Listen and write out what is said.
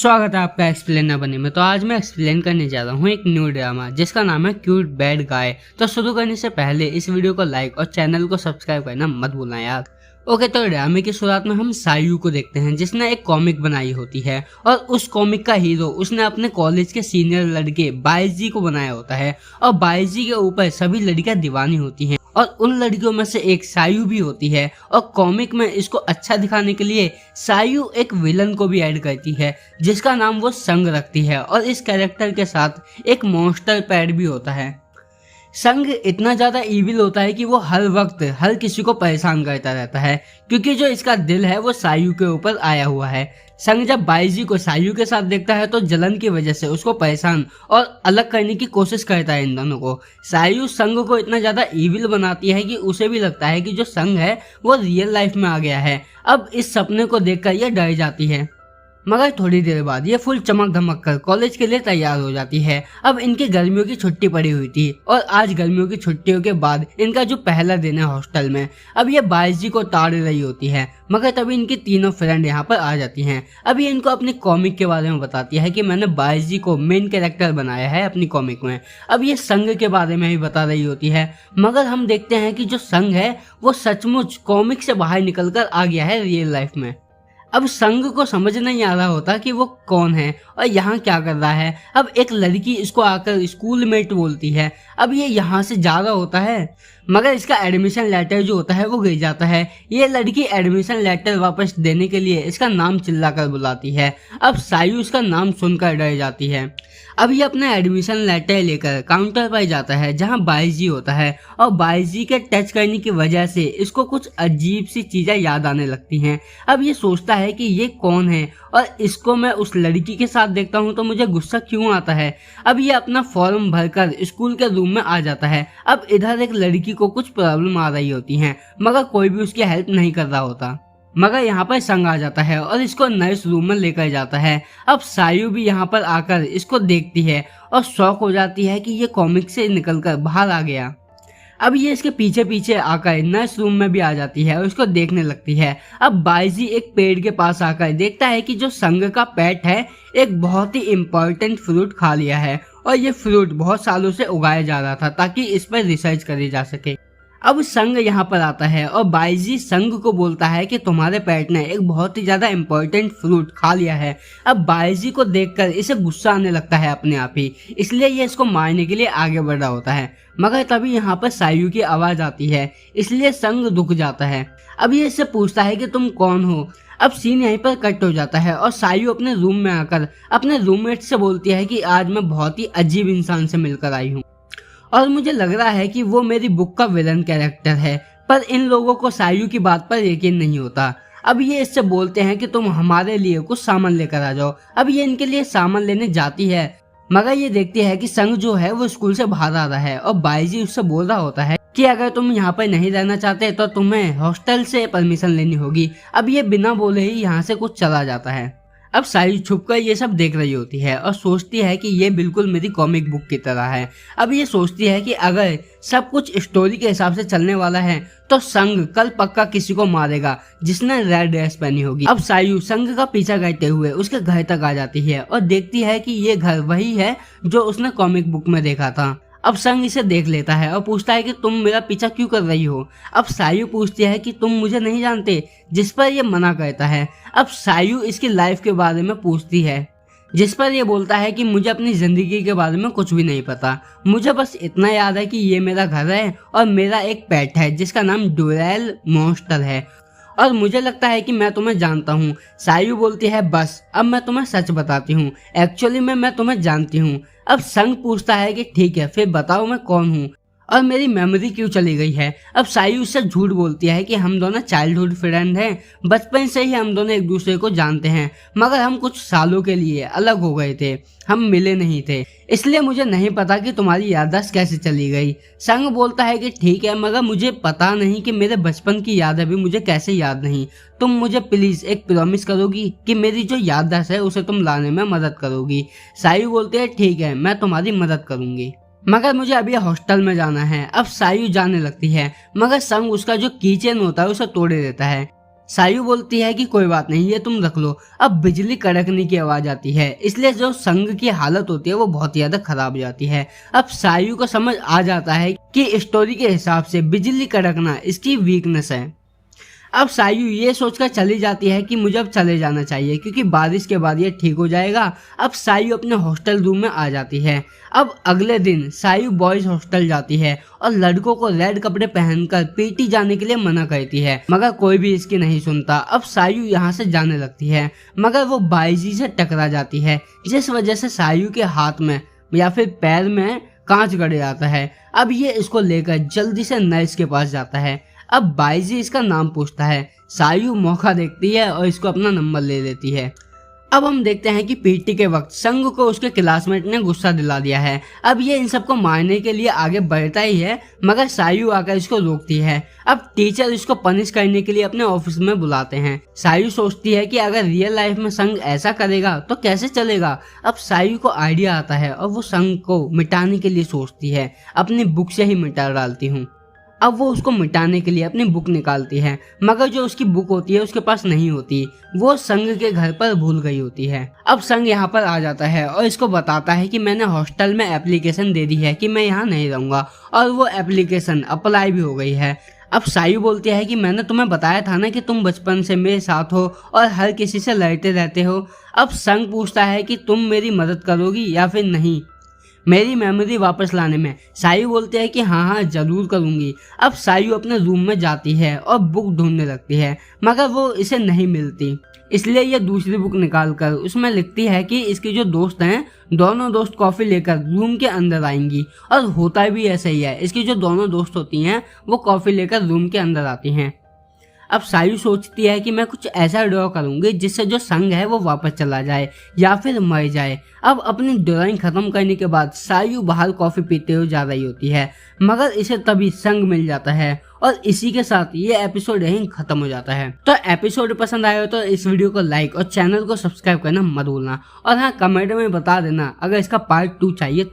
स्वागत है आपका एक्सप्लेनर बनने में। तो आज मैं एक्सप्लेन करने जा रहा हूँ एक न्यू ड्रामा जिसका नाम है क्यूट बैड गाय। तो शुरू करने से पहले इस वीडियो को लाइक और चैनल को सब्सक्राइब करना मत भूलना यार। ओके, तो ड्रामे की शुरुआत में हम सायू को देखते हैं जिसने एक कॉमिक बनाई होती है और उस कॉमिक का हीरो उसने अपने कॉलेज के सीनियर लड़के बाईजी को बनाया होता है और बाईजी के ऊपर सभी लड़कियां दीवानी होती हैं और उन लड़कियों में से एक सायू भी होती है। और कॉमिक में इसको अच्छा दिखाने के लिए सायू एक विलन को भी ऐड करती है जिसका नाम वो संग रखती है और इस कैरेक्टर के साथ एक मॉन्स्टर पैड भी होता है। संग इतना ज्यादा इविल होता है कि वो हर वक्त हर किसी को परेशान करता रहता है क्योंकि जो इसका दिल है वो सायू के ऊपर आया हुआ है। संग जब बाईजी को सायू के साथ देखता है तो जलन की वजह से उसको परेशान और अलग करने की कोशिश करता है इन दोनों को। सायू संग को इतना ज्यादा इविल बनाती है कि उसे भी लगता है कि जो संग है वो रियल लाइफ में आ गया है। अब इस सपने को देखकर यह डर जाती है, मगर थोड़ी देर बाद ये फुल चमक धमक कर कॉलेज के लिए तैयार हो जाती है। अब इनकी गर्मियों की छुट्टी पड़ी हुई थी और आज गर्मियों की छुट्टियों के बाद इनका जो पहला दिन है हॉस्टल में, अब ये बाईजी को ताड़ रही होती है। मगर तभी इनकी तीनों फ्रेंड यहाँ पर आ जाती हैं। अब ये इनको अपनी कॉमिक के बारे में बताती है कि मैंने बाईजी को मेन कैरेक्टर बनाया है अपनी कॉमिक में। अब ये संग के बारे में भी बता रही होती है, मगर हम देखते हैं कि जो संग है वो सचमुच कॉमिक से बाहर निकलकर आ गया है रियल लाइफ में। अब संग को समझ नहीं आ रहा होता कि वो कौन है और यहाँ क्या कर रहा है। अब एक लड़की इसको आकर स्कूल मेट बोलती है। अब ये यहाँ से जा रहा होता है मगर इसका एडमिशन लेटर जो होता है वो गिर जाता है। ये लड़की एडमिशन लेटर वापस देने के लिए इसका नाम चिल्लाकर बुलाती है। अब सायू इसका नाम सुनकर डर जाती है। अब ये अपना एडमिशन लेटर लेकर काउंटर पर जाता है जहाँ बाईजी होता है और बाईजी के टच करने की वजह से इसको कुछ अजीब सी चीजें याद आने लगती हैं। अब ये सोचता है कि ये कौन है और इसको मैं उस लड़की के साथ देखता हूँ तो मुझे गुस्सा क्यों आता है। अब ये अपना फॉर्म भरकर स्कूल के रूम में आ जाता है। अब इधर एक लड़की को कुछ प्रॉब्लम आ रही होती है मगर कोई भी उसकी हेल्प नहीं कर रहा होता। मगर यहाँ पर संग आ जाता है और इसको नर्स रूम में लेकर जाता है। अब सायू भी यहाँ पर आकर इसको देखती है और शॉक हो जाती है कि ये कॉमिक से निकलकर बाहर आ गया। अब ये इसके पीछे पीछे आकर नर्स रूम में भी आ जाती है और उसको देखने लगती है। अब बाईजी एक पेड़ के पास आकर देखता है कि जो संग का पेट है एक बहुत ही इम्पोर्टेंट फ्रूट खा लिया है और ये फ्रूट बहुत सालों से उगाया जा रहा था ताकि इस पर रिसर्च करी जा सके। अब संग यहाँ पर आता है और बाईजी संग को बोलता है कि तुम्हारे पेट ने एक बहुत ही ज्यादा इम्पोर्टेंट फ्रूट खा लिया है। अब बाईजी को देखकर इसे गुस्सा आने लगता है अपने आप ही, इसलिए ये इसको मारने के लिए आगे बढ़ रहा होता है। मगर तभी यहाँ पर सायू की आवाज आती है, इसलिए संग रुक जाता है। अब ये इससे पूछता है कि तुम कौन हो। अब सीन यहीं पर कट हो जाता है और सायू अपने रूम में आकर अपने रूममेट से बोलती है कि आज मैं बहुत ही अजीब इंसान से मिलकर आई हूँ और मुझे लग रहा है कि वो मेरी बुक का विलन कैरेक्टर है। पर इन लोगों को सायू की बात पर यकीन नहीं होता। अब ये इससे बोलते हैं कि तुम हमारे लिए कुछ सामान लेकर आ जाओ। अब ये इनके लिए सामान लेने जाती है मगर ये देखती है कि संग जो है वो स्कूल से बाहर आ रहा है और बाईजी उससे बोल रहा होता है कि अगर तुम यहाँ पर नहीं रहना चाहते तो तुम्हें हॉस्टल से परमिशन लेनी होगी। अब ये बिना बोले ही यहाँ से कुछ चला जाता है। अब सायू छुपकर ये सब देख रही होती है और सोचती है कि ये बिल्कुल मेरी कॉमिक बुक की तरह है। अब ये सोचती है कि अगर सब कुछ स्टोरी के हिसाब से चलने वाला है तो संग कल पक्का किसी को मारेगा जिसने रेड ड्रेस पहनी होगी। अब सायू संग का पीछा करते हुए उसके घर तक आ जाती है और देखती है कि ये घर वही है जो उसने कॉमिक बुक में देखा था। अब संग इसे देख लेता है और पूछता है कि तुम मेरा पीछा क्यों कर रही हो। अब सायू पूछती है कि तुम मुझे नहीं जानते, जिस पर ये मना करता है। अब सायू इसकी लाइफ के बारे में पूछती है जिस पर ये बोलता है कि मुझे अपनी जिंदगी के बारे में कुछ भी नहीं पता, मुझे बस इतना याद है कि ये मेरा घर है और मेरा एक पेट है जिसका नाम डुरैल मॉन्स्टर है और मुझे लगता है कि मैं तुम्हें जानता हूँ। सायू बोलती है बस अब मैं तुम्हें सच बताती हूँ, एक्चुअली मैं तुम्हें जानती हूँ। अब संग पूछता है कि ठीक है फिर बताओ मैं कौन हूँ और मेरी मेमोरी क्यों चली गई है। अब सायू उससे झूठ बोलती है कि हम दोनों चाइल्डहुड फ्रेंड हैं, बचपन से ही हम दोनों एक दूसरे को जानते हैं मगर हम कुछ सालों के लिए अलग हो गए थे, हम मिले नहीं थे, इसलिए मुझे नहीं पता कि तुम्हारी याददाश्त कैसे चली गई। संग बोलता है कि ठीक है मगर मुझे पता नहीं कि मेरे बचपन की यादें भी मुझे कैसे याद नहीं। तुम मुझे प्लीज एक प्रॉमिस करोगी कि मेरी जो याददाश्त है उसे तुम लाने में मदद करोगी। सायू बोलते है ठीक है मैं तुम्हारी मदद करूंगी मगर मुझे अभी हॉस्टल में जाना है। अब सायू जाने लगती है मगर संग उसका जो कीचेन होता है उसे तोड़े देता है। सायु बोलती है कि कोई बात नहीं, ये तुम रख लो। अब बिजली कड़कने की आवाज आती है, इसलिए जो संग की हालत होती है वो बहुत ज्यादा खराब हो जाती है। अब सायु को समझ आ जाता है कि स्टोरी के हिसाब से बिजली कड़कना इसकी वीकनेस है। अब सायु ये सोचकर चली जाती है कि मुझे अब चले जाना चाहिए क्योंकि बारिश के बाद ये ठीक हो जाएगा। अब सायु अपने हॉस्टल रूम में आ जाती है। अब अगले दिन सायु बॉयज हॉस्टल जाती है और लड़कों को रेड कपड़े पहनकर पीटी जाने के लिए मना करती है, मगर कोई भी इसकी नहीं सुनता। अब सायु यहाँ से जाने लगती है, मगर वो बाइजी से टकरा जाती है, जिस वजह से सायु के हाथ में या फिर पैर में कांच गड़ जाता है। अब ये इसको लेकर जल्दी से नर्स के पास जाता है। अब बाइजी इसका नाम पूछता है। सायु मौका देखती है और इसको अपना नंबर ले लेती है। अब हम देखते हैं कि पीटी के वक्त संग को उसके क्लासमेट ने गुस्सा दिला दिया है। अब ये इन सबको मारने के लिए आगे बढ़ता ही है, मगर सायु आकर इसको रोकती है। अब टीचर इसको पनिश करने के लिए अपने ऑफिस में बुलाते हैं। सायु सोचती है कि अगर रियल लाइफ में संग ऐसा करेगा तो कैसे चलेगा। अब सायु को आइडिया आता है और वो संग को मिटाने के लिए सोचती है, अपनी बुक से ही मिटा डालती हूँ। अब वो उसको मिटाने के लिए अपनी बुक निकालती है, मगर जो उसकी बुक होती है उसके पास नहीं होती, वो संग के घर पर भूल गई होती है। अब संग यहाँ पर आ जाता है और इसको बताता है कि मैंने हॉस्टल में एप्लीकेशन दे दी है कि मैं यहाँ नहीं रहूंगा, और वो एप्लीकेशन अप्लाई भी हो गई है। अब सायु बोलती है कि मैंने तुम्हें बताया था ना कि तुम बचपन से मेरे साथ हो और हर किसी से लड़ते रहते हो। अब संग पूछता है कि तुम मेरी मदद करोगी या फिर नहीं मेरी मेमोरी वापस लाने में। सायु बोलते हैं कि हाँ जरूर करूंगी। अब सायु अपने रूम में जाती है और बुक ढूंढने लगती है, मगर वो इसे नहीं मिलती, इसलिए ये दूसरी बुक निकालकर उसमें लिखती है कि इसके जो दोस्त हैं दोनों दोस्त कॉफी लेकर रूम के अंदर आएंगी, और होता भी ऐसा ही है। इसकी जो दोनों दोस्त होती हैं वो कॉफी लेकर रूम के अंदर आती हैं। अब सायु सोचती है कि मैं कुछ ऐसा ड्रॉ करूंगी जिससे जो संग है वो वापस चला जाए या फिर मर जाए। अब अपनी ड्राइंग खत्म करने के बाद सायु बाहर कॉफी पीते हुए जा रही होती है, मगर इसे तभी संग मिल जाता है, और इसी के साथ ये एपिसोड यहीं खत्म हो जाता है। तो एपिसोड पसंद आया हो तो इस वीडियो को लाइक और चैनल को सब्सक्राइब करना मत भूलना, और हाँ कमेंट में बता देना अगर इसका पार्ट 2 चाहिए तो।